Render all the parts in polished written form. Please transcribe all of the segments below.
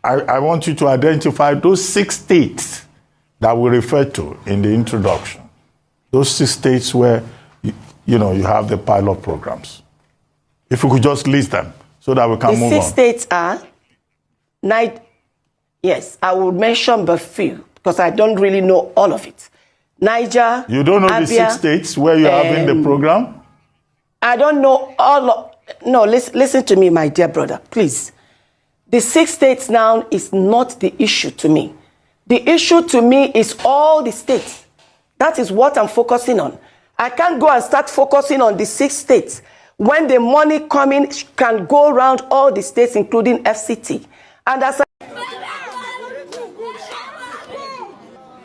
I want you to identify those 6 states that we referred to in the introduction. Those 6 states where, you have the pilot programs. If we could just list them so that we can move on. The 6 states are, yes, I will mention but few because I don't really know all of it. Niger, you don't know Abia, the 6 states where you're having the program? I don't know all of, no, listen to me, my dear brother, please. The 6 states now is not the issue to me. The issue to me is all the states. That is what I'm focusing on. I can't go and start focusing on the 6 states when the money coming can go around all the states, including FCT. And as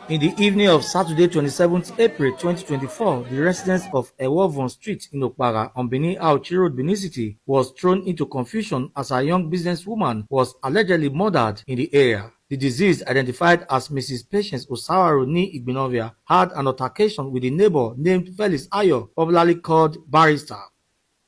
In the evening of Saturday, 27th April 2024, the residents of Ewovon Street in Okpara on Benin Auchi Road, Benin City, was thrown into confusion as a young businesswoman was allegedly murdered in the area. The deceased, identified as Mrs. Patience Osawaro Ni Igbinovia, had an altercation with a neighbor named Felix Ayo, popularly called Barrister.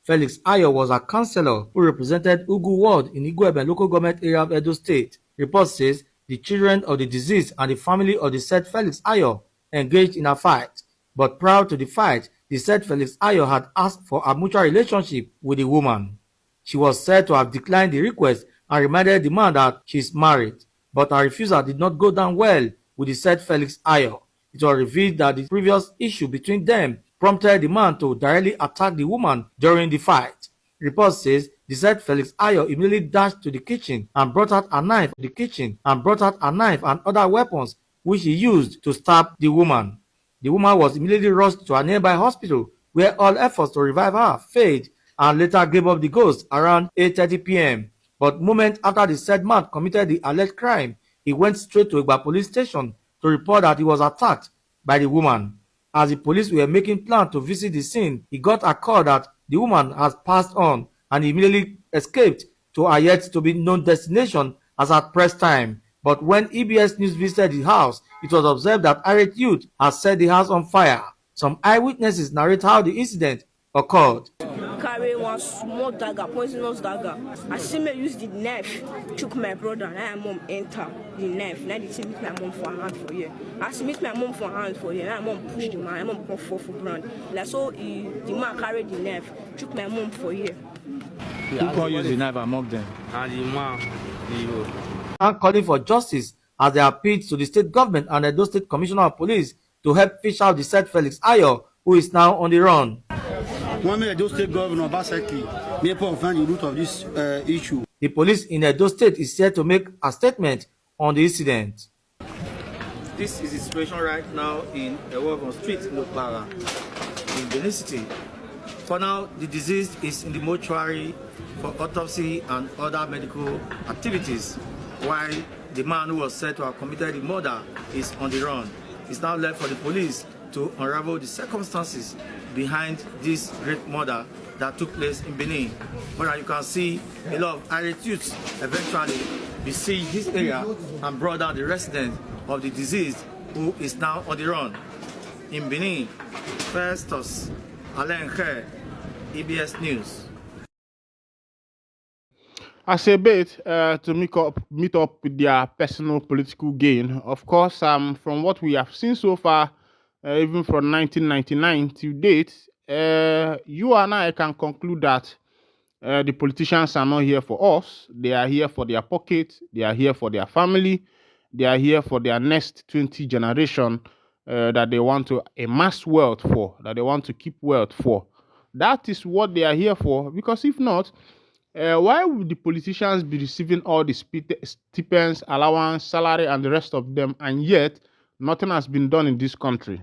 Felix Ayo was a councillor who represented Ugu Ward in Igweben local government area of Edo State. Report says the children of the deceased and the family of the said Felix Ayo engaged in a fight. But prior to the fight, the said Felix Ayo had asked for a mutual relationship with the woman. She was said to have declined the request and reminded the man that she is married. But her refusal did not go down well with the said Felix Ayo. It was revealed that the previous issue between them prompted the man to directly attack the woman during the fight. Report says the said Felix Ayo immediately dashed to the kitchen and brought out a knife and other weapons which he used to stab the woman. The woman was immediately rushed to a nearby hospital where all efforts to revive her failed and later gave up the ghost around 8:30 p.m. But moments after the said man committed the alleged crime, he went straight to Egba police station to report that he was attacked by the woman. As the police were making plans to visit the scene, he got a call that the woman has passed on and he immediately escaped to a yet-to-be-known destination as at press time. But when EBS News visited the house, it was observed that irate youth had set the house on fire. Some eyewitnesses narrate how the incident occurred. Carry one small dagger, poisonous dagger. I see me use the knife, choke my brother, and I mom enter the knife. Now the team meet my mom for hand for you. I see meet my mom for hand for you. Now mom push the man, mom come for brand. Like so, the man carried the knife, choke my mom for you. Who can use the knife among them? And the man, and calling for justice as they appealed to the state government and the Edo State Commissioner of Police to help fish out the said Felix Ayo, who is now on the run. Edo State Governor Basaki may find the root of this issue. The police in Edo State is set to make a statement on the incident. This is the situation right now in Ewovon Street in Okpara, in Benin City. For now, the deceased is in the mortuary for autopsy and other medical activities, while the man who was said to have committed the murder is on the run. It's now left for the police to unravel the circumstances behind this great murder that took place in Benin. But as you can see, a lot of irate youths eventually besieged this area and brought down the resident of the deceased, who is now on the run. In Benin, Festus Alenche, EBS News. As a bait to meet up with their personal political gain, of course, from what we have seen so far, even from 1999 to date, you and I can conclude that the politicians are not here for us. They are here for their pocket. They are here for their family. They are here for their next 20 generation that they want to amass wealth for, that they want to keep wealth for. That is what they are here for, because if not, why would the politicians be receiving all the stipends, allowance, salary, and the rest of them, and yet nothing has been done in this country?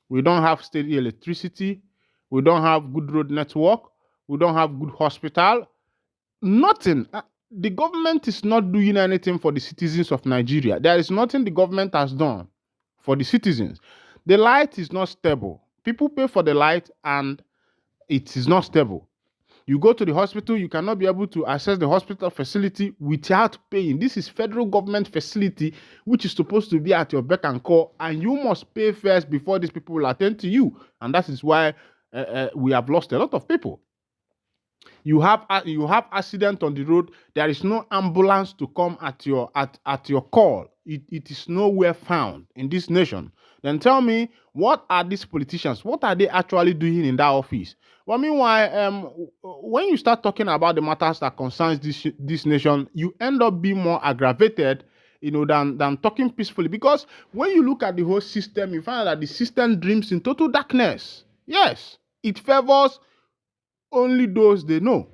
We don't have state electricity. We don't have good road network. We don't have good hospital. Nothing. The government is not doing anything for the citizens of Nigeria. There is nothing the government has done for the citizens. The light is not stable. People pay for the light and it is not stable. You go to the hospital, you cannot be able to access the hospital facility without paying. This is federal government facility, which is supposed to be at your beck and call, and you must pay first before these people will attend to you. And that is why we have lost a lot of people. You have accident on the road. There is no ambulance to come at your call. It is nowhere found in this nation. Then tell me, what are these politicians? What are they actually doing in that office? Well, meanwhile, when you start talking about the matters that concerns this nation, you end up being more aggravated, than talking peacefully. Because when you look at the whole system, you find that the system dreams in total darkness. Yes, it favors only those they know.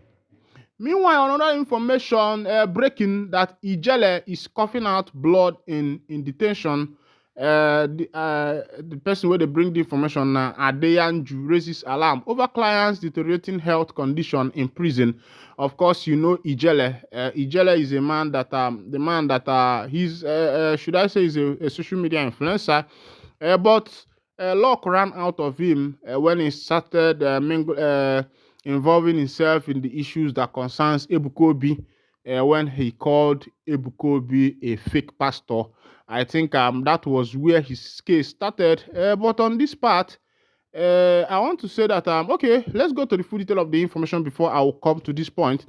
Meanwhile, another information breaking that Ijele is coughing out blood in detention. The person where they bring the information, Adeyanju, raises alarm over clients' deteriorating health condition in prison. Of course, you know Ijele. Ijele is a man that he's should I say is a social media influencer, but luck ran out of him when he started involving himself in the issues that concerns Ebukobi, when he called Ebukobi a fake pastor. I think that was where his case started. But on this part, I want to say that, okay, let's go to the full detail of the information before I will come to this point.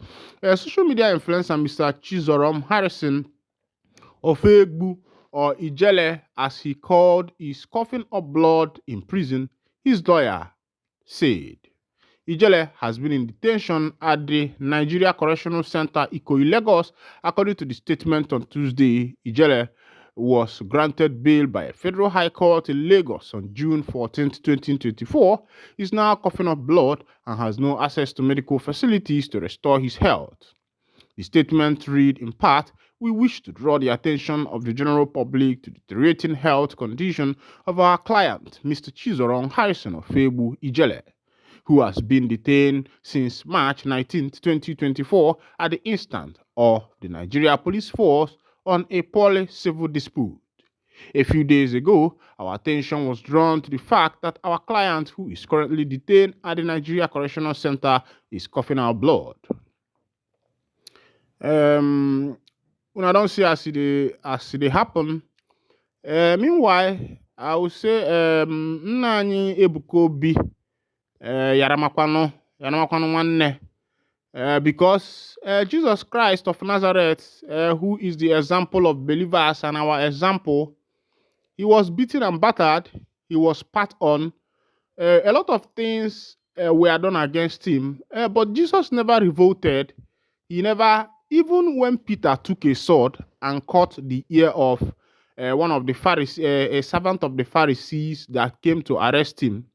Social media influencer Mr. Chizorom Harrison Ofegbu, or Ijele, as he called, is coughing up blood in prison, his lawyer said. Ijele has been in detention at the Nigeria Correctional Center, Ikoyi, Lagos. According to the statement on Tuesday, Ijele was granted bail by a federal high court in Lagos on June 14, 2024. He's now coughing up blood and has no access to medical facilities to restore his health. The statement read in part, "We wish to draw the attention of the general public to the deteriorating health condition of our client, Mr. Chizorom Harrison Ofegbu Ijele, who has been detained since March 19, 2024 at the instance of the Nigeria Police Force on a purely civil dispute. A few days ago, our attention was drawn to the fact that our client, who is currently detained at the Nigeria Correctional Center, is coughing out blood." When I don't see as it happen. Meanwhile, I would say Nani Ebukobi Yaramakwano Wanne. Because Jesus Christ of Nazareth, who is the example of believers and our example, he was beaten and battered, he was spat on. A lot of things were done against him, but Jesus never revolted. He never, even when Peter took a sword and cut the ear of one of the Pharisees, a servant of the Pharisees that came to arrest him,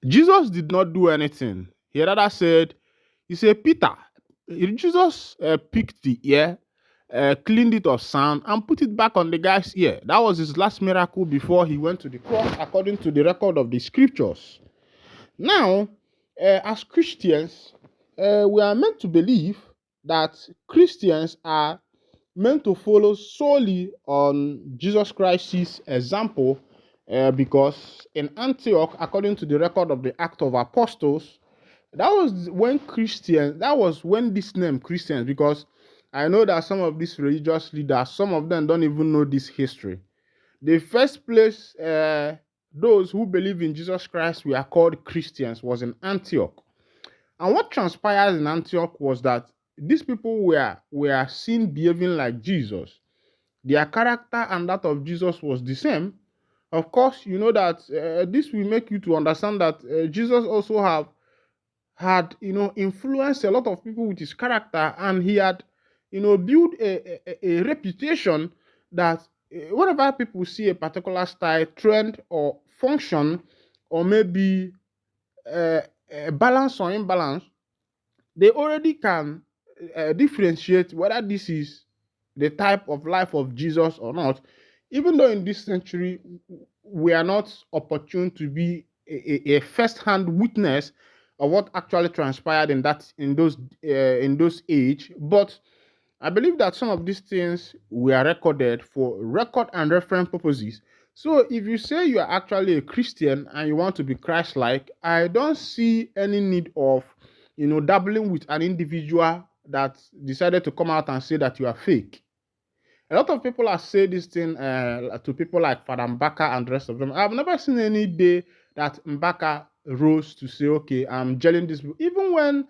Jesus did not do anything. He rather said, Peter, Jesus picked the ear, cleaned it of sand, and put it back on the guy's ear. That was his last miracle before he went to the cross, according to the record of the scriptures. Now, as Christians, we are meant to believe that Christians are meant to follow solely on Jesus Christ's example, because in Antioch, according to the record of the Act of Apostles, that was when this name Christians, because I know that some of these religious leaders, some of them don't even know this history. The first place those who believe in Jesus Christ were called Christians was in Antioch. And what transpired in Antioch was that these people were seen behaving like Jesus. Their character and that of Jesus was the same. Of course, you know that this will make you to understand that Jesus also had influenced a lot of people with his character, and he had built a reputation that whenever people see a particular style, trend, or function, or maybe balance or imbalance, they already can differentiate whether this is the type of life of Jesus or not. Even though in this century we are not opportune to be a first-hand witness of what actually transpired in those age, but I believe that some of these things were recorded for record and reference purposes. So if you say you are actually a Christian and you want to be Christ-like, I don't see any need of dabbling with an individual that decided to come out and say that you are fake. A lot of people have said this thing to people like Father Mbaka and the rest of them. I've never seen any day that Mbaka rose to say, okay, I'm gelling this. Even when,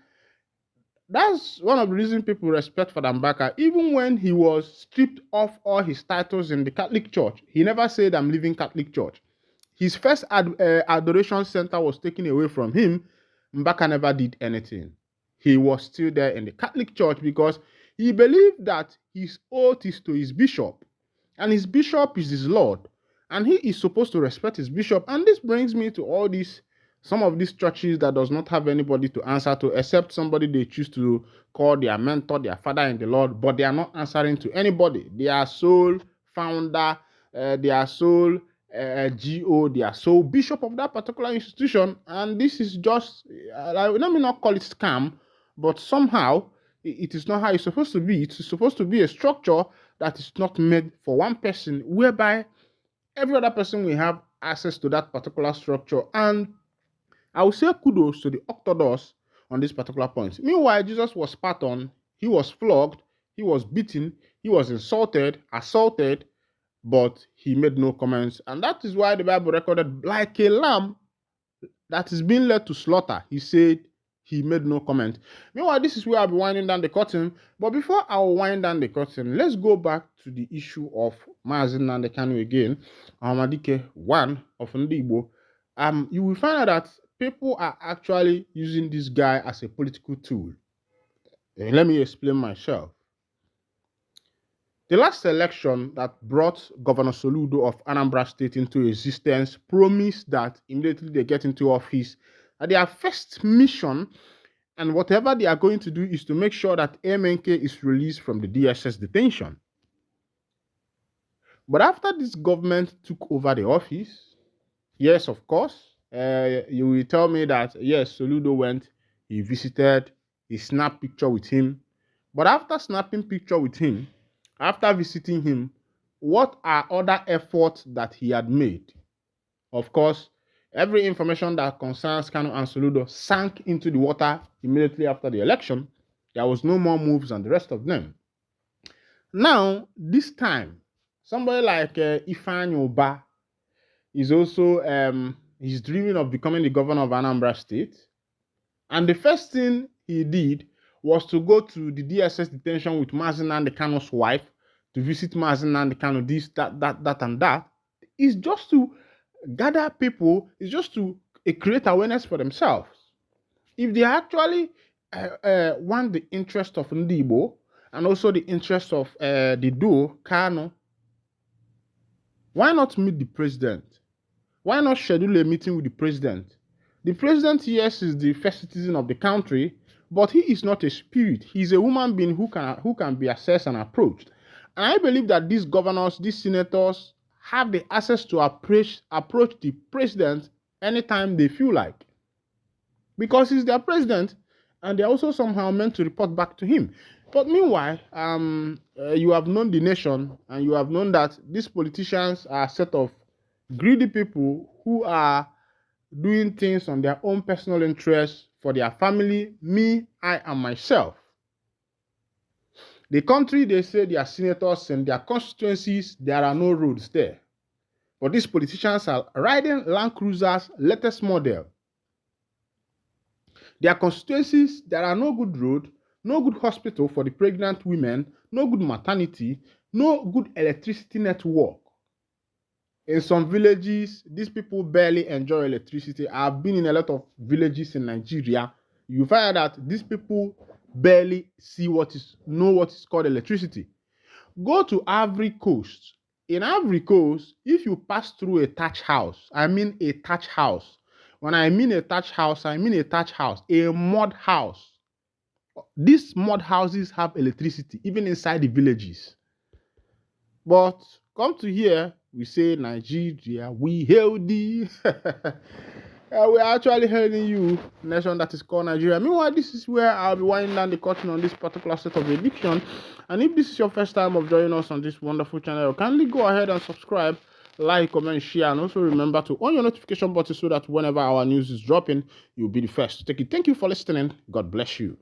that's one of the reasons people respect Father Mbaka, even when he was stripped off all his titles in the Catholic Church, he never said, I'm leaving Catholic Church. His first adoration center was taken away from him. Mbaka never did anything. He was still there in the Catholic Church because he believed that his oath is to his bishop, and his bishop is his Lord, and he is supposed to respect his bishop. And this brings me to all these, some of these churches that does not have anybody to answer to except somebody they choose to call their mentor, their father in the Lord, but they are not answering to anybody. Their sole founder, their sole GO, their sole bishop of that particular institution. And this is just, let me not call it scam, but somehow it is not how it's supposed to be. It's supposed to be a structure that is not made for one person, whereby every other person will have access to that particular structure. And I will say kudos to the Orthodox on this particular point. Meanwhile, Jesus was spat on, he was flogged, he was beaten, he was insulted, assaulted, but he made no comments. And that is why the Bible recorded, like a lamb that is being led to slaughter, he said he made no comment. Meanwhile, this is where I'll be winding down the curtain. But before I will wind down the curtain, let's go back to the issue of Mazi Nnamdi Kanu again. Amadike 1 of Ndigbo. You will find out that people are actually using this guy as a political tool. Let me explain myself. The last election that brought Governor Soludo of Anambra State into existence promised that immediately they get into office, that their first mission and whatever they are going to do is to make sure that MNK is released from the DSS detention. But after this government took over the office, yes, of course, you will tell me that, yes, Soludo went, he visited, he snapped picture with him. But after snapping picture with him, after visiting him, what are other efforts that he had made? Of course, every information that concerns Kanu and Soludo sank into the water immediately after the election. There was no more moves than the rest of them. Now, this time, somebody like Ifeanyi Oba is also, he's dreaming of becoming the governor of Anambra State. And the first thing he did was to go to the DSS detention with Mazi Nnamdi Kanu's wife, to visit Mazi Nnamdi Kanu, this, that, and that. It's just to gather people, it's just to create awareness for themselves. If they actually want the interest of Ndigbo and also the interest of the duo, Kanu, why not meet the president? Why not schedule a meeting with the president? The president, yes, is the first citizen of the country, but he is not a spirit. He's a human being who can be assessed and approached. And I believe that these governors, these senators, have the access to approach the president anytime they feel like. Because he's their president, and they're also somehow meant to report back to him. But meanwhile, you have known the nation, and you have known that these politicians are a set of greedy people who are doing things on their own personal interests for their family, me, I, and myself. The country, they say their senators and their constituencies, there are no roads there. But these politicians are riding Land Cruisers, latest model. Their constituencies, there are no good road, no good hospital for the pregnant women, no good maternity, no good electricity network. In some villages, these people barely enjoy electricity. I've been in a lot of villages in Nigeria. You find out that these people barely know what is called electricity. Go to Ivory Coast. In Ivory Coast, if you pass through a thatch house, I mean a thatch house. When I mean a thatch house, I mean a thatch house, a mud house. These mud houses have electricity, even inside the villages. But come to here, we say Nigeria, we hail thee. We're actually hailing you, nation that is called Nigeria. Meanwhile, this is where I'll be winding down the curtain on this particular set of addiction. And if this is your first time of joining us on this wonderful channel, kindly go ahead and subscribe, like, comment, share, and also remember to on your notification button so that whenever our news is dropping, you'll be the first to take it. Thank you for listening. God bless you.